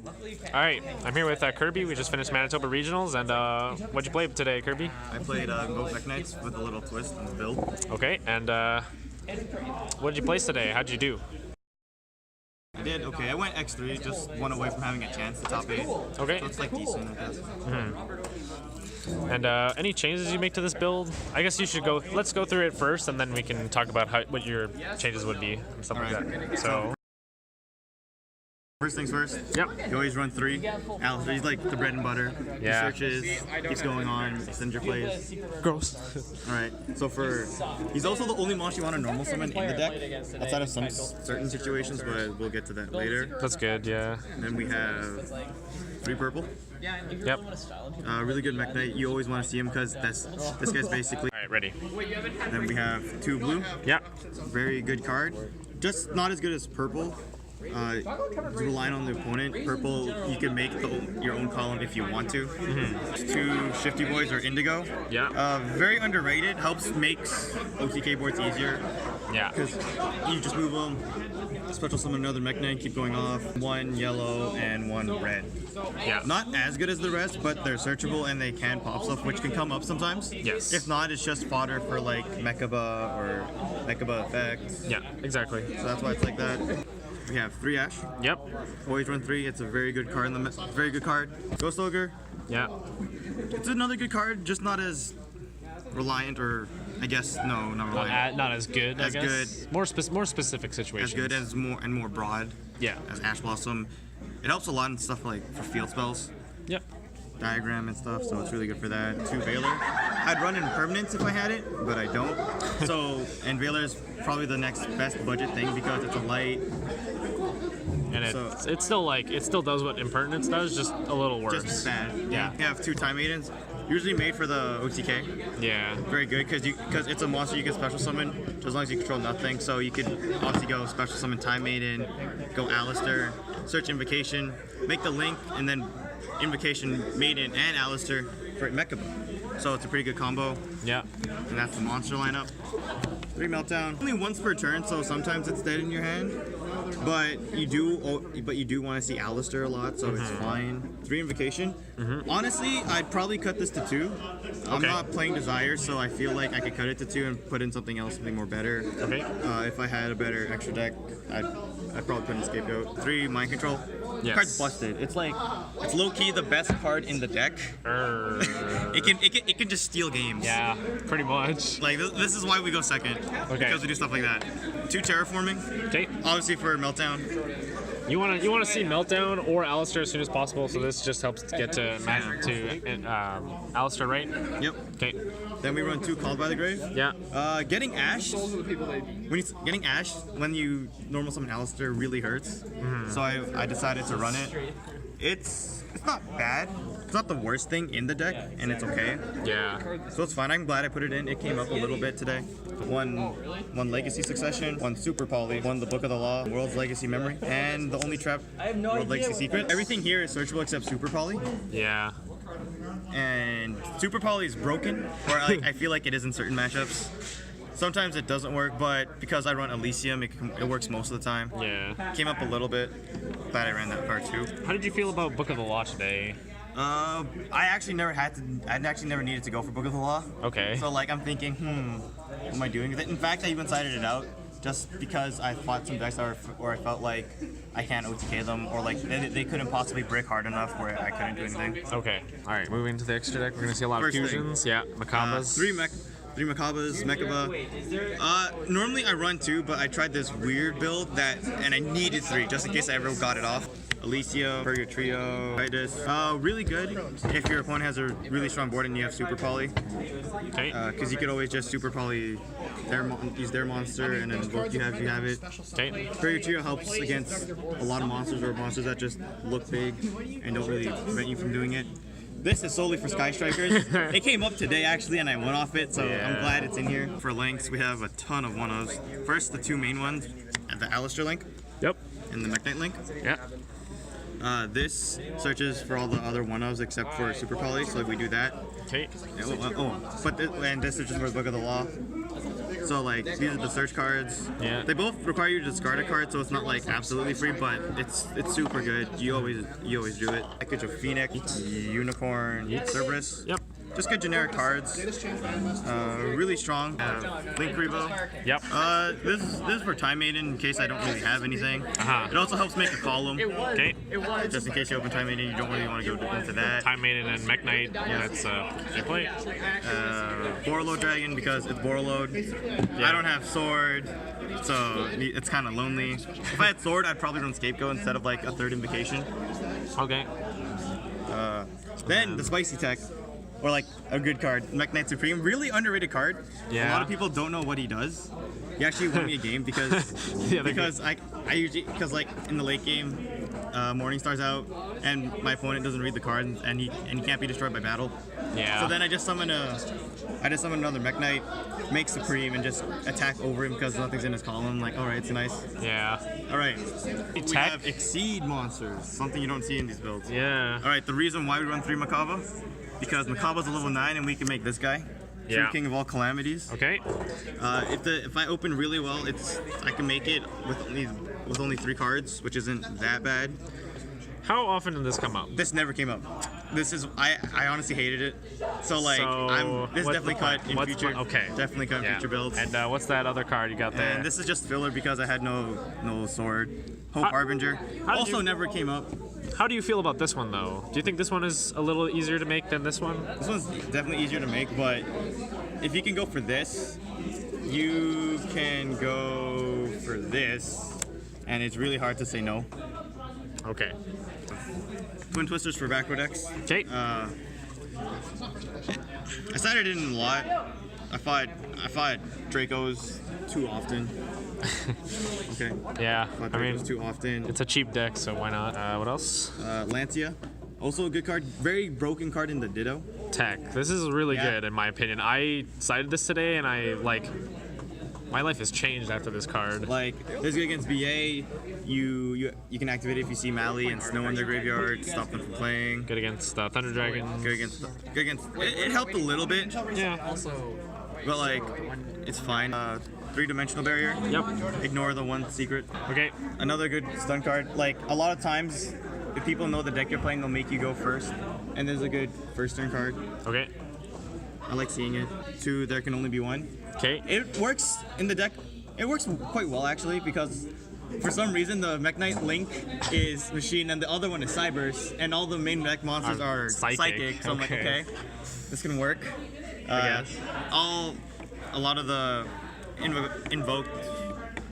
Alright, I'm here with Kirby. We just finished Manitoba Regionals, and what'd you play today, Kirby? I played Invoked Mekk-Knights with a little twist on the build. Okay, and what did you place today? How'd you do? I did okay. I went X3, just one away from having a chance to top 8. Okay. So it's like decent, I guess. And any changes you make to this build? I guess you should go. Let's go through it first, and then we can talk about what your changes would be and stuff like that. So. First things first. Yep. You always run 3. Alistair, he's like the bread and butter. Yeah. He searches, keeps going on, extends your plays. Gross. Alright, so he's also the only monster you want to normal summon in the deck, outside of some certain situations, but we'll get to that later. That's good, yeah. And then we have 3 purple. Yep. Really good Mekk-Knight. You always want to see him because this guy's basically. Alright, ready. Then we have 2 blue. Yeah. Very good card. Just not as good as purple. Relying on the opponent. Purple, you can make your own column if you want to. 2 Shifty Boys or Indigo. Yeah. Very underrated. makes OTK boards easier. Yeah. Because you just move them, special summon another Mekk-Knight, keep going off. 1 yellow and 1 red. Yeah. Not as good as the rest, but they're searchable and they can pop stuff, which can come up sometimes. Yes. If not, it's just fodder for like Mekaba or Mekaba effects. Yeah, exactly. So that's why it's like that. We have 3 Ash. Yep. Always run 3. It's a very good card. Very good card. Ghost Ogre. Yeah. It's another good card, just not as reliant, or I guess no, not reliant. Not as good. As I guess. good. More specific situations. As good as more broad. Yeah. As Ash Blossom. It helps a lot in stuff like for field spells. Yep. Diagram and stuff, so it's really good for that. 2 Veiler. I'd run in Permanence if I had it, but I don't. And Veiler's probably the next best budget thing because it's a light. And it still does what Impertinence does, just a little worse. Just bad. Yeah. You have 2 Time Maidens, usually made for the OTK. Yeah. Very good because it's a monster you can special summon as long as you control nothing. So you could obviously go special summon Time Maiden, go Alistair, search Invocation, make the link, and then Invocation Maiden and Alistair for Mekaba. So it's a pretty good combo. Yeah. And that's the monster lineup. 3 Meltdown. Only once per turn, so sometimes it's dead in your hand. But you do want to see Alistair a lot, so it's fine. 3 Invocation. Honestly, I'd probably cut this to 2. I'm not playing Desire, so I feel like I could cut it to 2 and put in something else, something more better. Okay. If I had a better extra deck, I'd probably put in Scapegoat. 3 Mind Control. Yes. Card's busted. It's low key the best card in the deck. It can just steal games. Yeah, pretty much. Like this is why we go second. Okay. Because we do stuff like that. 2 Terraforming. Okay. Obviously for Meltdown. You want to see Meltdown or Alistair as soon as possible, so this just helps to get to Alistair, right? Yep. Okay. Then we run 2 Called by the Grave. Yeah. Getting Ash when you normal summon Alistair really hurts. So I decided to run it. It's not bad. It's not the worst thing in the deck, and it's okay. Yeah. So it's fine. I'm glad I put it in. It came up a little bit today. 1 Legacy Succession, 1 Super Poly, 1 The Book of the Law, World's Legacy Memory, and the only trap, World Legacy Secret. Everything here is searchable except Super Poly. Yeah. And Super Poly is broken, or I feel like it is in certain matchups. Sometimes it doesn't work, but because I run Elysium, it works most of the time. Yeah. Came up a little bit. Glad I ran that card too. How did you feel about Book of the Law today? I actually never needed to go for Book of the Law. Okay. So I'm thinking, what am I doing with it? In fact, I even sided it out just because I fought some decks where I felt like I can't OTK them, or they couldn't possibly brick hard enough where I couldn't do anything. Okay. All right. Moving to the extra deck, we're gonna see a lot of fusions. Yeah. Mekabas. 3 Mekabas, Mekaba. Normally I run 2, but I tried this weird build and I needed 3 just in case I ever got it off. Elysium, Purga Trio, Titus. Really good if your opponent has a really strong board and you have Super Poly. Okay. Because you could always just Super Poly use their monster, and then both you have it. Okay. Purga Trio helps against a lot of monsters or monsters that just look big and don't really prevent you from doing it. This is solely for Sky Strikers. It came up today actually, and I went off it, so I'm glad it's in here. For links, we have a ton of 1-ofs. First, the 2 main ones, the Alistair link. Yep. And the Mekk-Knight link. Yeah. This searches for all the other 1-ofs except for Super Poly, so we do that. Okay. And this searches for the Book of the Law. So like these are the search cards. Yeah. They both require you to discard a card, so it's not like absolutely free, but it's super good. You always do it. Package of Phoenix, Unicorn, Cerberus. Yep. Just good generic cards. Really strong. Link Revo. Yep. This is for Time Maiden in case I don't really have anything. It also helps make a column. Okay. Just in case you open Time Maiden, you don't really want to go into that. Time Maiden and Mekk-Knight. That's good play. Borreload Dragon because it's Borreload. I don't have Sword, so it's kind of lonely. If I had Sword, I'd probably run Scapegoat instead of like a third Invocation. Okay. Then the Spicy Tech. Or like a good card, Mekk-Knight Supreme, really underrated card. Yeah. A lot of people don't know what he does. He actually won me a game because I usually like in the late game, Morningstar's out and my opponent doesn't read the card and he can't be destroyed by battle. Yeah. So then I just summon another Mekk-Knight, make Supreme and just attack over him because nothing's in his column. Like, all right, it's nice. Yeah. All right. We have Exceed monsters, something you don't see in these builds. Yeah. All right. The reason why we run 3 Macabre. Because Macabra's a level 9 and we can make this guy. True King of all calamities. Okay. If I open really well, I can make it with only 3 cards, which isn't that bad. How often did this come up? This never came up. This is I honestly hated it. So like this definitely cut in future. Okay. Definitely cut in future builds. And what's that other card you got there? And this is just filler because I had no sword. Hope Harbinger. Also never came up. How do you feel about this one though? Do you think this one is a little easier to make than this one? This one's definitely easier to make, but if you can go for this, you can go for this, and it's really hard to say no. Okay. Twin Twisters for Backward X. Okay. I sided in a lot. I fought Dracos too often. Okay. Yeah. I mean, too often. it's a cheap deck, so why not? What else? Lancia, also a good card. Very broken card in the Ditto. Tech. This is really good in my opinion. I sided this today, and my life has changed after this card. Like, this is good against BA. You can activate it if you see Mali and Snow in their graveyard, stop them from playing. Good against Thunder Dragon. Good against. It helped a little bit. Yeah. But like, it's fine. 3-dimensional barrier. Yep. Ignore the one secret. Okay. Another good stun card. Like, a lot of times, if people know the deck you're playing, they'll make you go first. And there's a good first turn card. Okay. I like seeing it. 2, there can only be 1. Okay. It works in the deck. It works quite well actually because for some reason the Mekk-Knight Link is Machine and the other one is Cyberse, and all the main deck monsters are psychic. So I'm like, okay, this can work. I guess. A lot of the invoked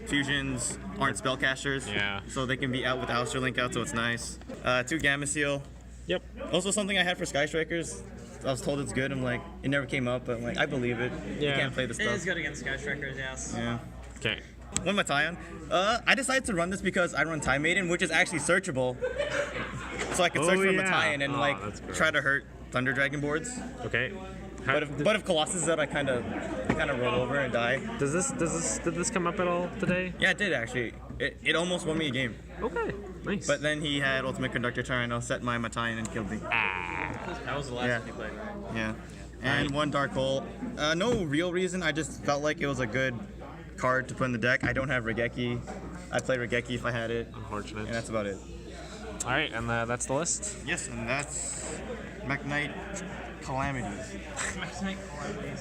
fusions aren't spellcasters. Yeah. So they can be out with Alistair Link out, so it's nice. 2 Gamma Seal. Yep. Also something I had for Sky Strikers. I was told it's good. I'm like, it never came up, but I'm like, I believe it. Yeah. You can't play the stuff. It is good against Sky Strikers, yes. Yeah. Okay. One Matthion. I decided to run this because I run Time Maiden, which is actually searchable. So I can search for Matthion and try to hurt Thunder Dragon boards. Okay. But if Colossus is out, I kind of roll over and die. Did this come up at all today? Yeah, it did actually. It almost won me a game. Okay. Nice. But then he had Ultimate Conductor Tyranno, set my Matthion and killed me. That was the last one you played, right? Yeah. And 1 Dark Hole. No real reason. I just felt like it was a good card to put in the deck. I don't have Regeki. I'd play Regeki if I had it. Unfortunate. And that's about it. All right, and that's the list. Yes, and that's Mekk-Knight Calamities.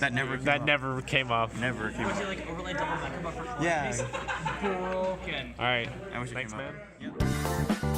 That never came up. Never came Was up. it like overlay double Mekka for Yeah. Broken. All right. I wish it Thanks, came man. up. Yeah.